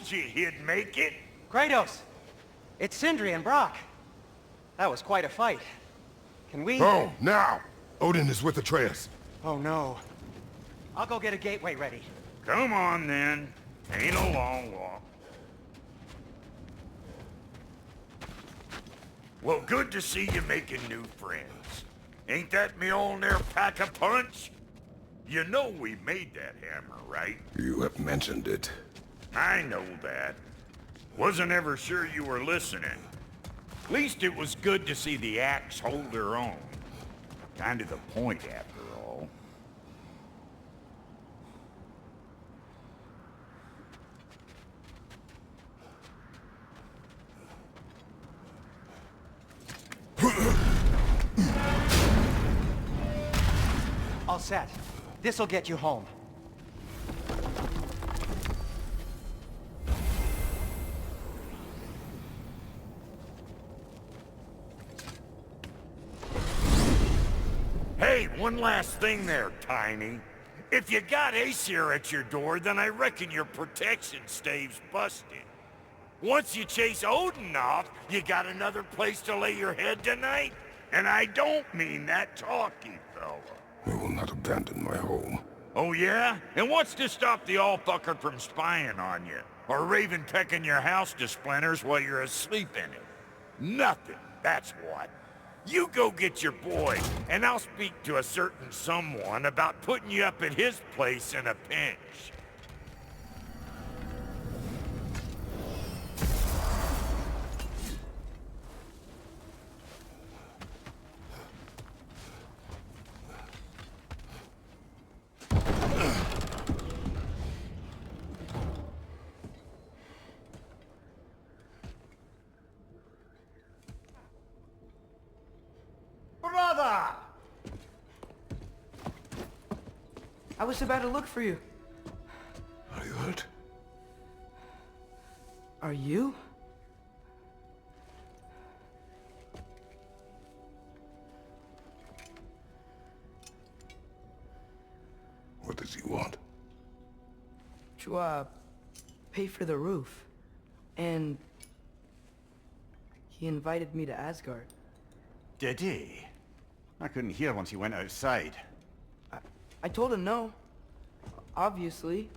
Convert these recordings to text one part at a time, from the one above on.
told you he'd make it. Kratos! It's Sindri and Brok. That was quite a fight. Can we... Oh, now! Odin is with Atreus. Oh no. I'll go get a gateway ready. Come on then. Ain't a long walk. Well, good to see you making new friends. Ain't that Mjolnir pack a punch? You know we made that hammer, right? You have mentioned it. I know that. Wasn't ever sure you were listening. At least it was good to see the axe hold her own. Kind of the point, after all. All set. This'll get you home. Hey, one last thing there, Tiny. If you got Aesir at your door, then I reckon your protection stave's busted. Once you chase Odin off, you got another place to lay your head tonight? And I don't mean that talky fella. I will not abandon my home. Oh yeah? And what's to stop the all-fucker from spying on you? Or Raven pecking your house to splinters while you're asleep in it? Nothing, that's what. You go get your boy, and I'll speak to a certain someone about putting you up at his place in a pinch. Brother! I was about to look for you. Are you hurt? Are you? What does he want? To, pay for the roof. And... he invited me to Asgard. Did he? I couldn't hear once he went outside. I told him no. Obviously.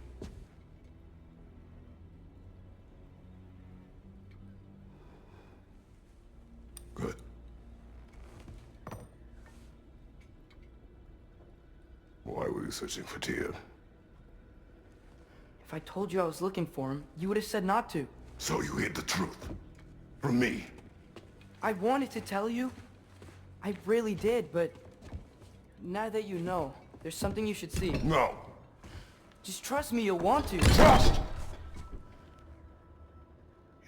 Good. Why were you searching for Tyr? If I told you I was looking for him, you would have said not to. So you hid the truth. From me. I wanted to tell you. I really did, but... now that you know, there's something you should see. No. Just trust me, you'll want to. Trust!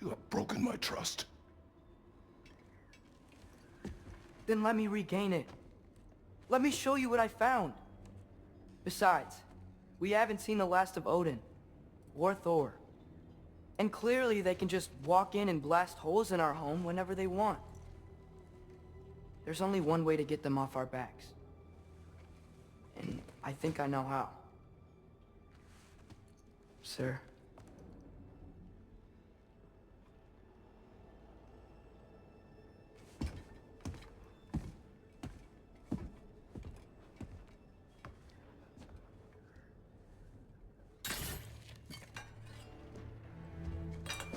You have broken my trust. Then let me regain it. Let me show you what I found. Besides, we haven't seen the last of Odin. Or Thor. And clearly they can just walk in and blast holes in our home whenever they want. There's only one way to get them off our backs. And I think I know how. Sir.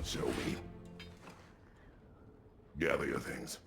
Shall we? Gather your things.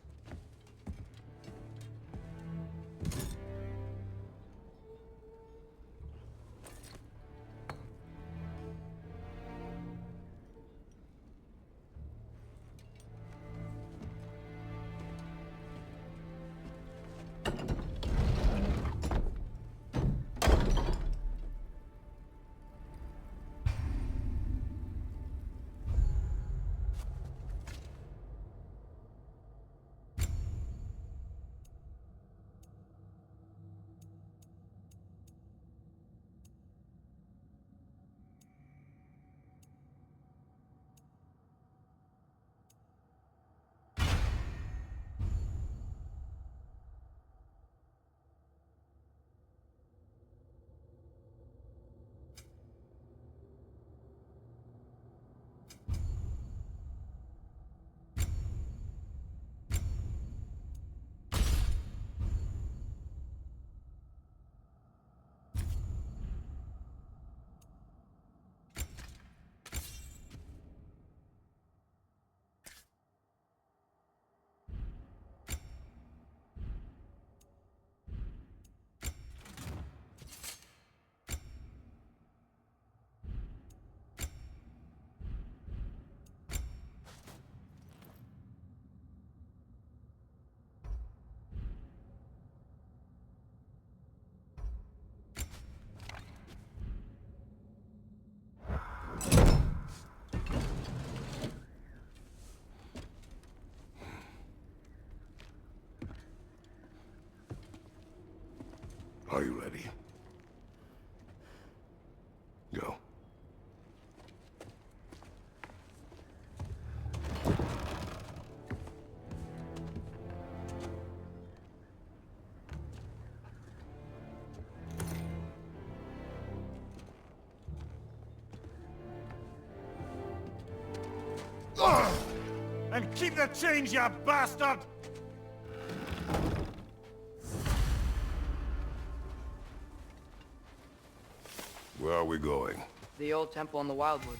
Are you ready? Go. And keep the change, you bastard! Where are we going? The old temple in the Wildwoods.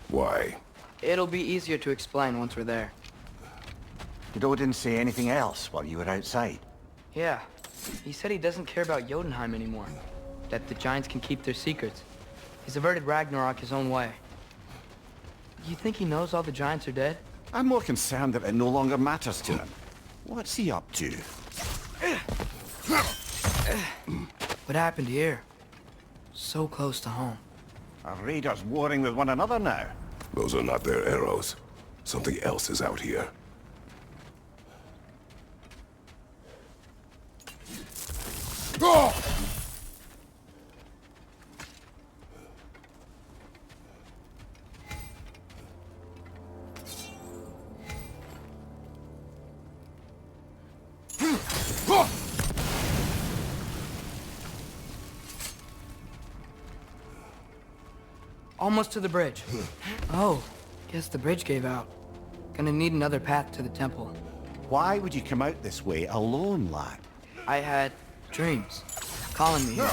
Why? It'll be easier to explain once we're there. Did Odin say anything else while you were outside? Yeah. He said he doesn't care about Jotunheim anymore. That the giants can keep their secrets. He's averted Ragnarok his own way. You think he knows all the giants are dead? I'm more concerned that it no longer matters to him. What's he up to? What happened here? So close to home. Are raiders warring with one another now? Those are not their arrows. Something else is out here. Almost to the bridge. Oh, guess the bridge gave out. Gonna need another path to the temple. Why would you come out this way alone, lad? I had dreams calling me here.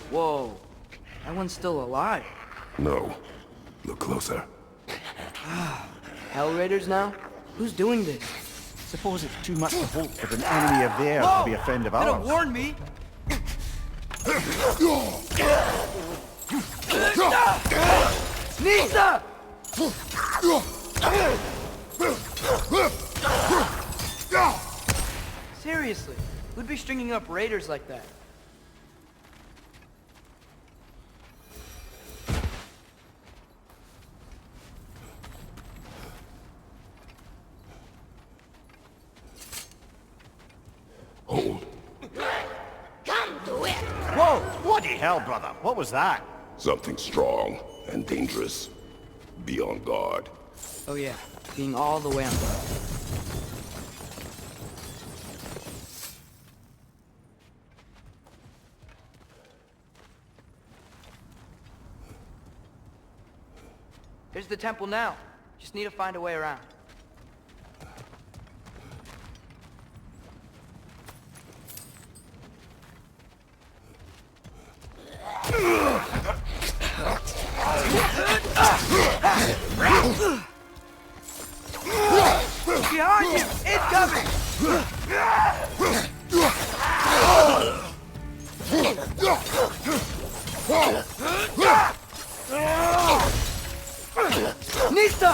Whoa, that one's still alive. No. Look closer. Hell Raiders now? Who's doing this? Suppose it's too much to hope for an enemy of theirs to be a friend of Could've ours. warned me. Nisa! Seriously, who'd be stringing up raiders like that? Hold. Whoa! Bloody hell, brother! What was that? Something strong and dangerous. Be on guard. Oh yeah, being all the way on guard. There's the temple now. Just need to find a way around. Behind you! Incoming! Nista!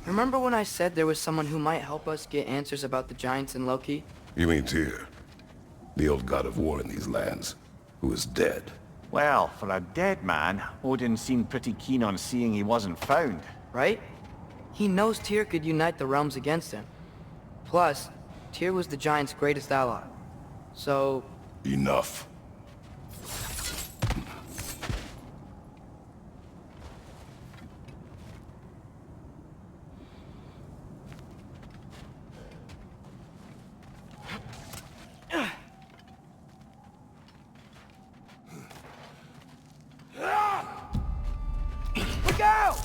Remember when I said there was someone who might help us get answers about the giants and Loki? You mean Tyr? The old god of war in these lands, who is dead. Well, for a dead man, Odin seemed pretty keen on seeing he wasn't found. Right? He knows Tyr could unite the realms against him. Plus, Tyr was the giants' greatest ally. So... Enough. Look out!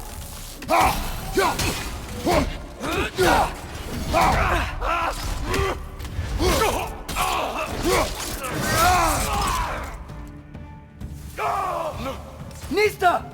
Nista!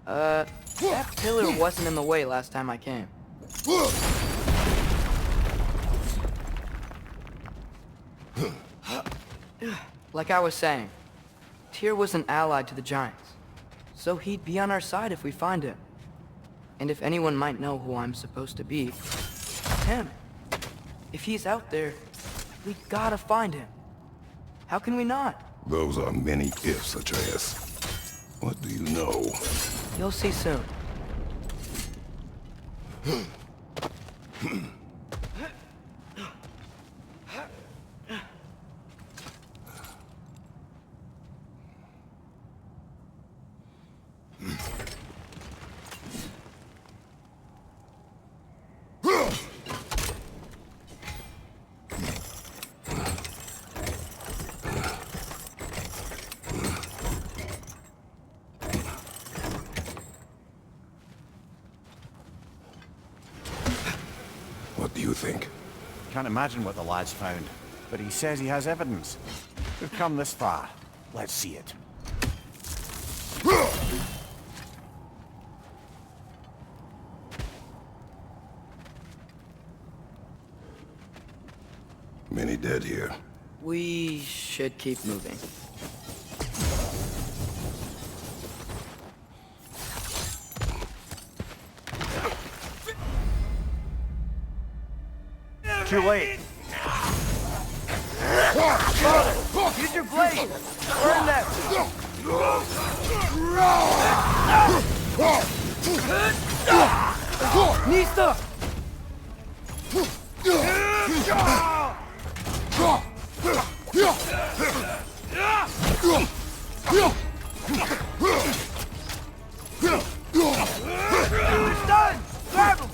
That pillar wasn't in the way last time I came. Like I was saying, Tyr was an ally to the Giants, so he'd be on our side if we find him. And if anyone might know who I'm supposed to be, it's him. If he's out there, we gotta find him. How can we not? Those are many ifs, Atreus. What do you know? You'll see soon. What do you think? Can't imagine what the lad's found, but he says he has evidence. We've come this far. Let's see it. Many dead here. We should keep moving. Too late. Use your blade! Burn them! Nista! It's done! Grab him!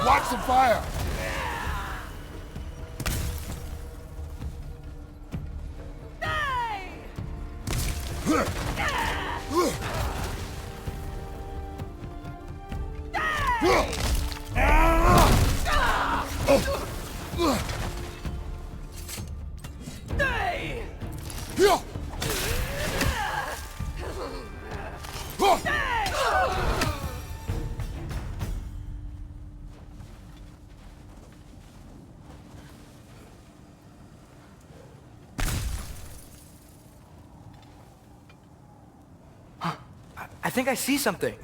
Watch the fire! I think I see something.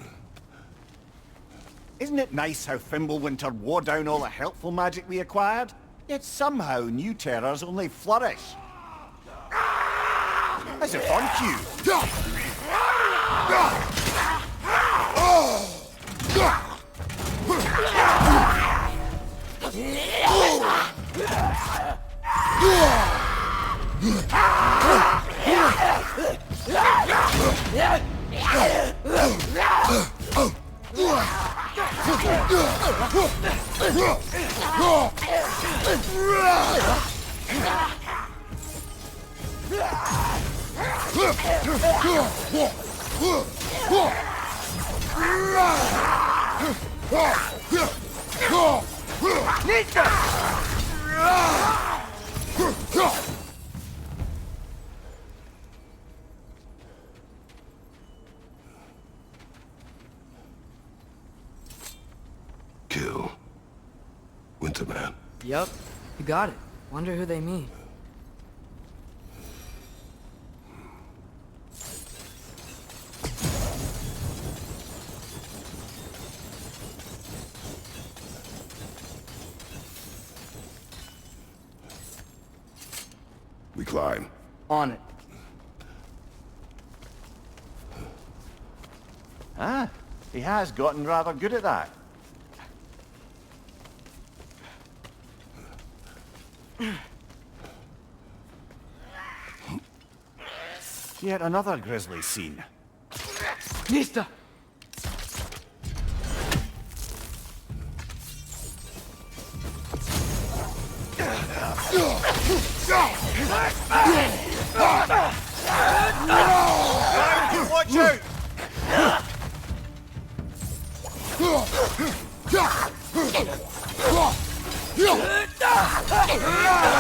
Isn't it nice how Fimbulwinter wore down all the helpful magic we acquired? Yet somehow new terrors only flourish. As if on cue. Kill Winterman. Yup, you got it. Wonder who they mean. We climb. On it. Ah, he has gotten rather good at that. Yet another grisly scene. Nista! Watch out!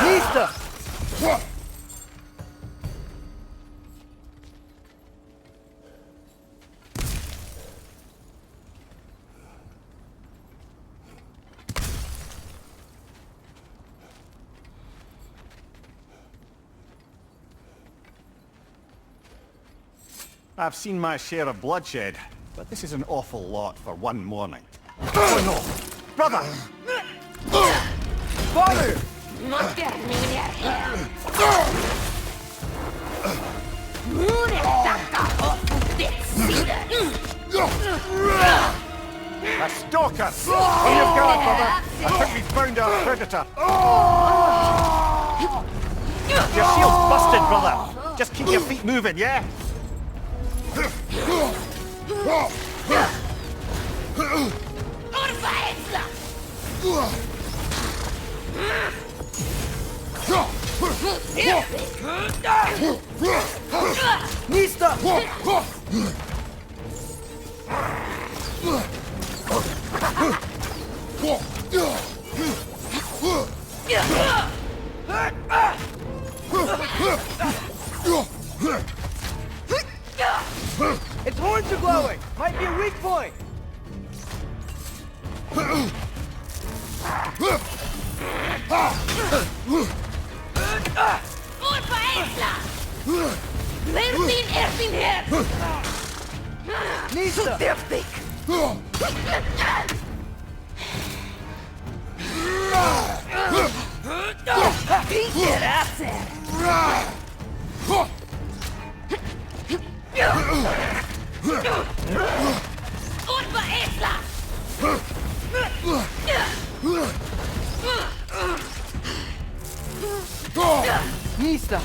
Nista! I've seen my share of bloodshed, but this is an awful lot for one morning. Oh no! Brother! Father! A stalker! On your guard, brother! I think we found our predator! Your shield's busted, brother! Just keep your feet moving, yeah? Nista! Its horns are glowing! Might be a weak point! Nista! Nista!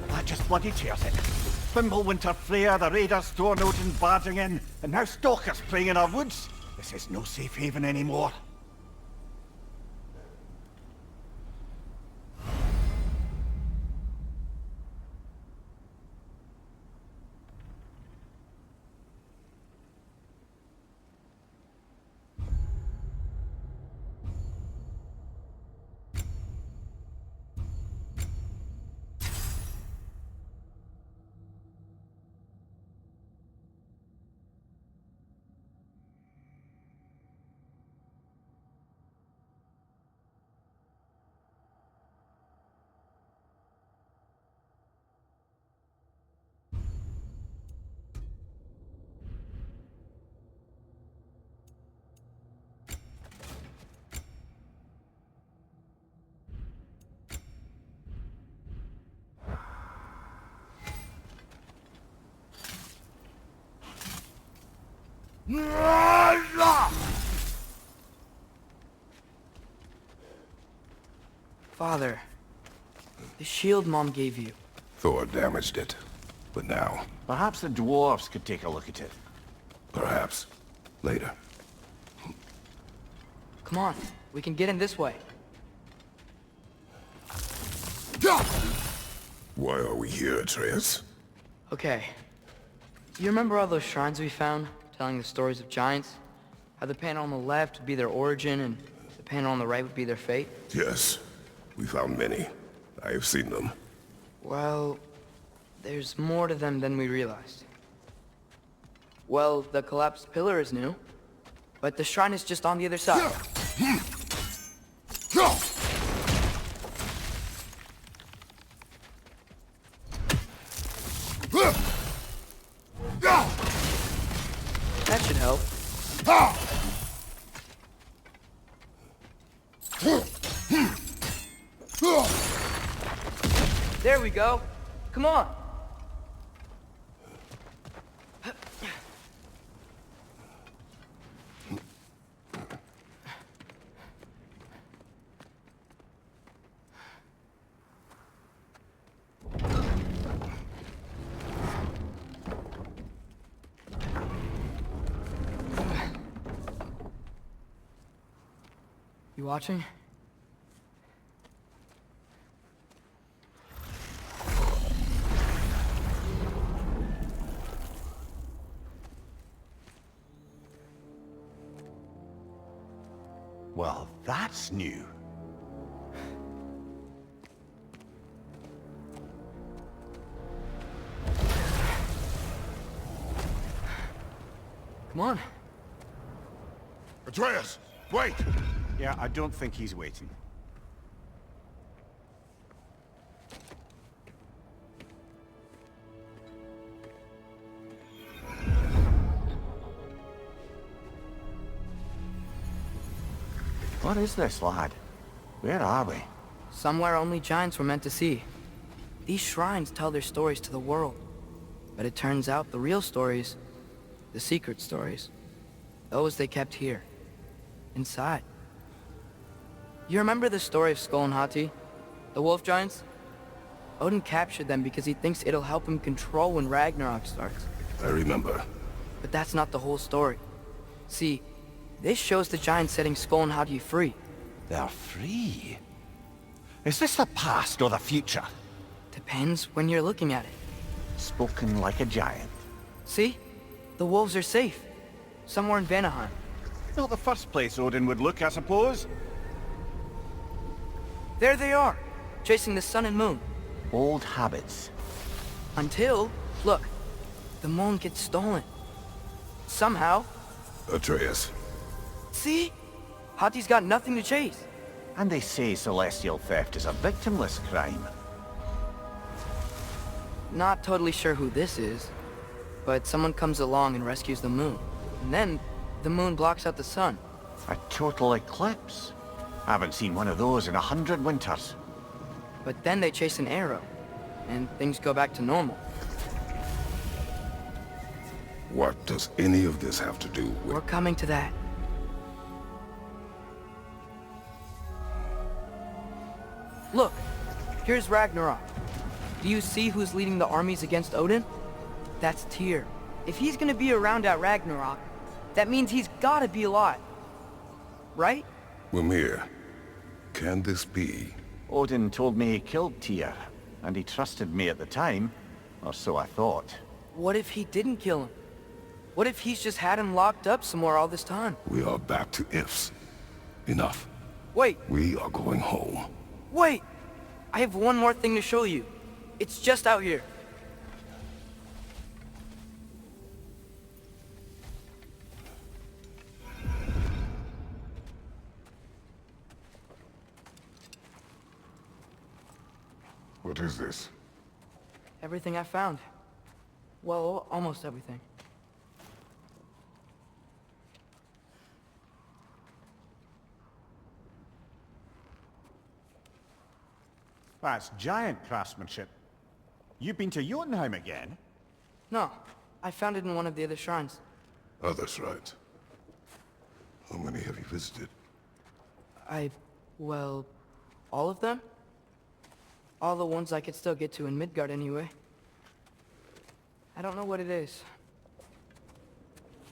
That just bloody tears it. Fimbulwinter, Freya, the raiders, Thor, Odin barging in, and now stalkers preying in our woods. This is no safe haven anymore. Father, the shield Mom gave you. Thor damaged it. But now, Perhaps the dwarves could take a look at it. perhaps, later. Come on, we can get in this way. Why are we here, Atreus? Okay. You remember all those shrines we found, telling the stories of giants? How the panel on the left would be their origin, and the panel on the right would be their fate? Yes, we found many. I have seen them. Well, there's more to them than we realized. Well, the collapsed pillar is new, but the shrine is just on the other side. That should help. There we go. Come on. You watching? Well, that's new. Come on. Atreus, wait! Yeah, I don't think he's waiting. What is this, lad? Where are we? Somewhere only giants were meant to see. These shrines tell their stories to the world. But it turns out the real stories, the secret stories, those they kept here, inside. You remember the story of Skull and Hati, the wolf giants? Odin captured them because he thinks it'll help him control when Ragnarok starts. I remember. But that's not the whole story. See, this shows the giants setting Skull and Hati free. They're free? Is this the past or the future? Depends when you're looking at it. Spoken like a giant. See? The wolves are safe. Somewhere in Vanaheim. Not the first place Odin would look, I suppose. There they are, chasing the sun and moon. Old habits. Until, look, the moon gets stolen. Somehow. Atreus. See? Hati's got nothing to chase. And they say celestial theft is a victimless crime. Not totally sure who this is, but someone comes along and rescues the moon. And then, the moon blocks out the sun. A total eclipse. I haven't seen one of those in 100 winters. But then they chase an arrow, and things go back to normal. What does any of this have to do with... We're coming to that. Look, here's Ragnarok. Do you see who's leading the armies against Odin? That's Tyr. If he's gonna be around at Ragnarok, that means he's gotta be alive. Right? Mimir, can this be? Odin told me he killed Tyr, and he trusted me at the time, or so I thought. What if he didn't kill him? What if he's just had him locked up somewhere all this time? We are back to ifs. Enough. Wait, We are going home. wait! I have one more thing to show you. It's just out here. What is this? Everything I found. Well, almost everything. That's giant craftsmanship. You've been to Jotunheim again? No, I found it in one of the other shrines. Other shrines. How many have you visited? Well, all of them? All the ones I could still get to in Midgard anyway. I don't know what it is,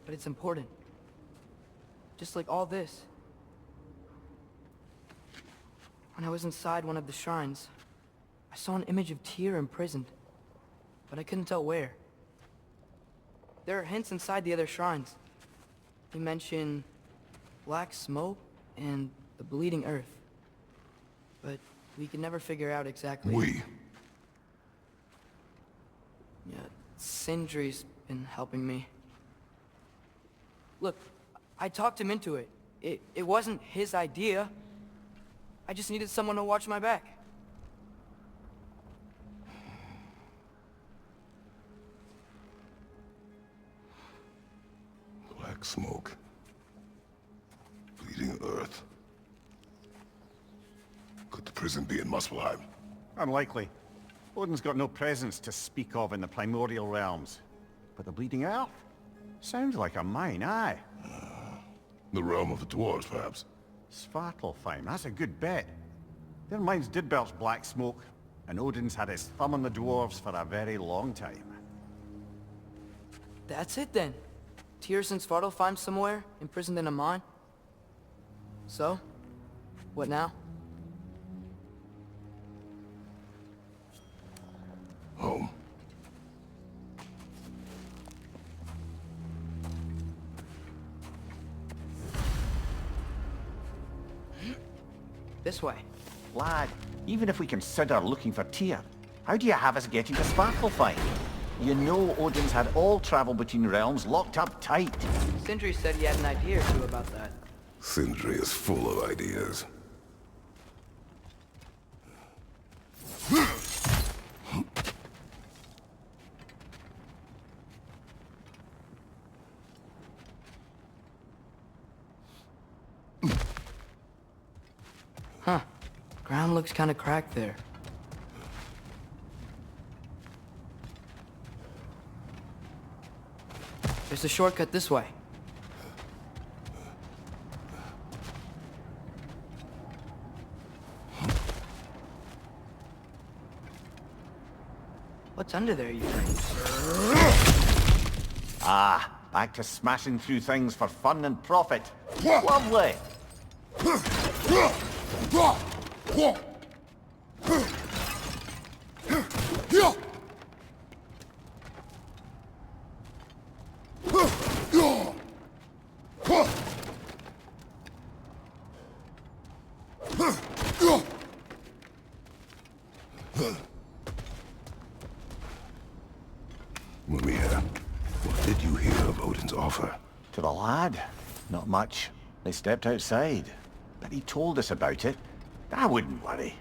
but it's important. Just like all this. When I was inside one of the shrines, I saw an image of Tyr imprisoned, but I couldn't tell where. There are hints inside the other shrines. They mention black smoke and the bleeding earth, but we could never figure out exactly. Yeah, Sindri's been helping me. Look, I talked him into it. It wasn't his idea. I just needed someone to watch my back. Black smoke. Bleeding earth. Could the prison be in Muspelheim? Unlikely. Odin's got no presence to speak of in the primordial realms. But the Bleeding Earth? Sounds like a mine, aye. The realm of the dwarves, perhaps? Svartalfheim, that's a good bet. Their mines did belch black smoke, and Odin's had his thumb on the dwarves for a very long time. That's it then. Tyr's in Svartalfheim somewhere, imprisoned in a mine. So, what now? Home. This way. Lad, even if we consider looking for Tyr, how do you have us getting to Svartalfheim? You know Odin's had all travel between realms locked up tight. Sindri said he had an idea or two about that. Sindri is full of ideas. Huh. Ground looks kind of cracked there. There's a shortcut this way. What's under there, you think? Ah, back to smashing through things for fun and profit. Lovely! Mimir, what did you hear of Odin's offer? To the lad? Not much. They stepped outside. But he told us about it. I wouldn't worry.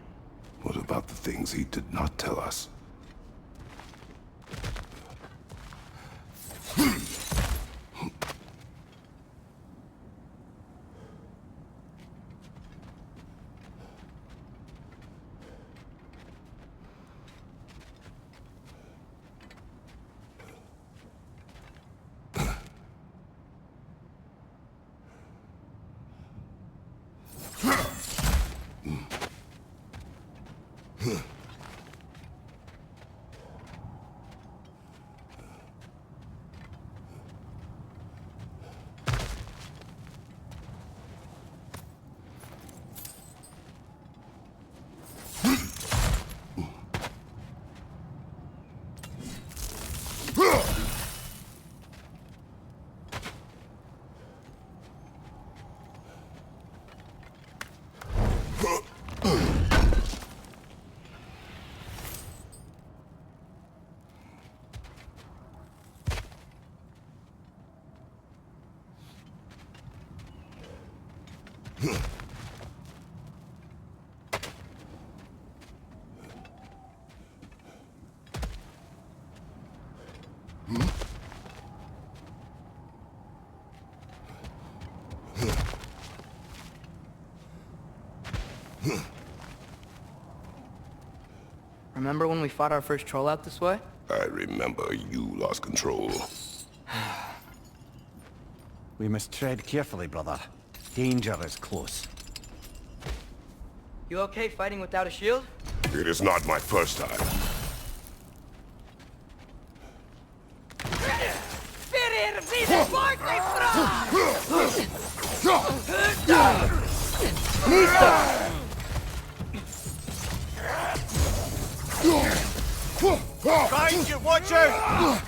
What about the things he did not tell us? Remember when we fought our first troll out this way? I remember you lost control. We must tread carefully, brother. Danger is close. You okay fighting without a shield? It is not my first time. Find you, watch out!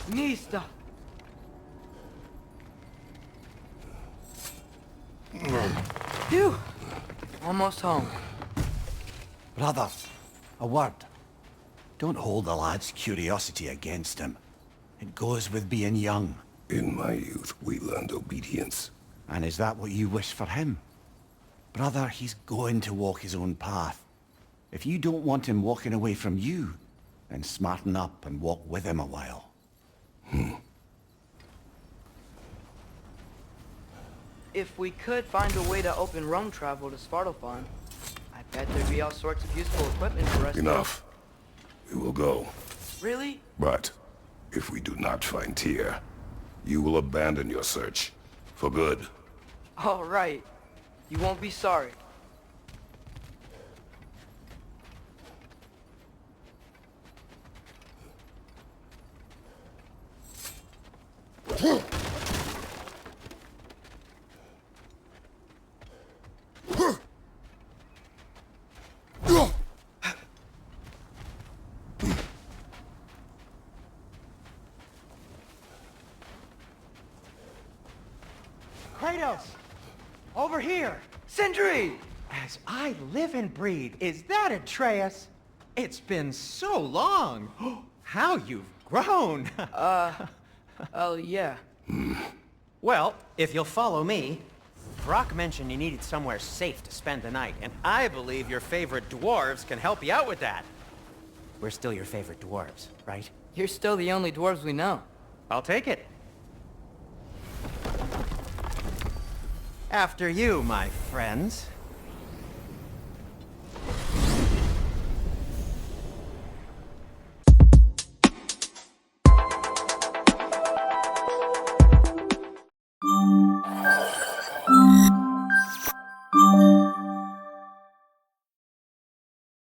Nista. Phew. Almost home. Brother, a word. Don't hold the lad's curiosity against him. It goes with being young. In my youth, we learned obedience. And is that what you wish for him? Brother, he's going to walk his own path. If you don't want him walking away from you, then smarten up and walk with him a while. If we could find a way to open Rome travel to Svartalfheim, I bet there'd be all sorts of useful equipment for us. Enough. We will go. Really? But if we do not find Tyr, you will abandon your search. For good. All right. You won't be sorry. Kratos! Over here! Sindri! As I live and breathe, is that Atreus? It's been so long! How you've grown! Oh, yeah. Well, if you'll follow me, Brok mentioned you needed somewhere safe to spend the night, and I believe your favorite dwarves can help you out with that. We're still your favorite dwarves, right? You're still the only dwarves we know. I'll take it. After you, my friends.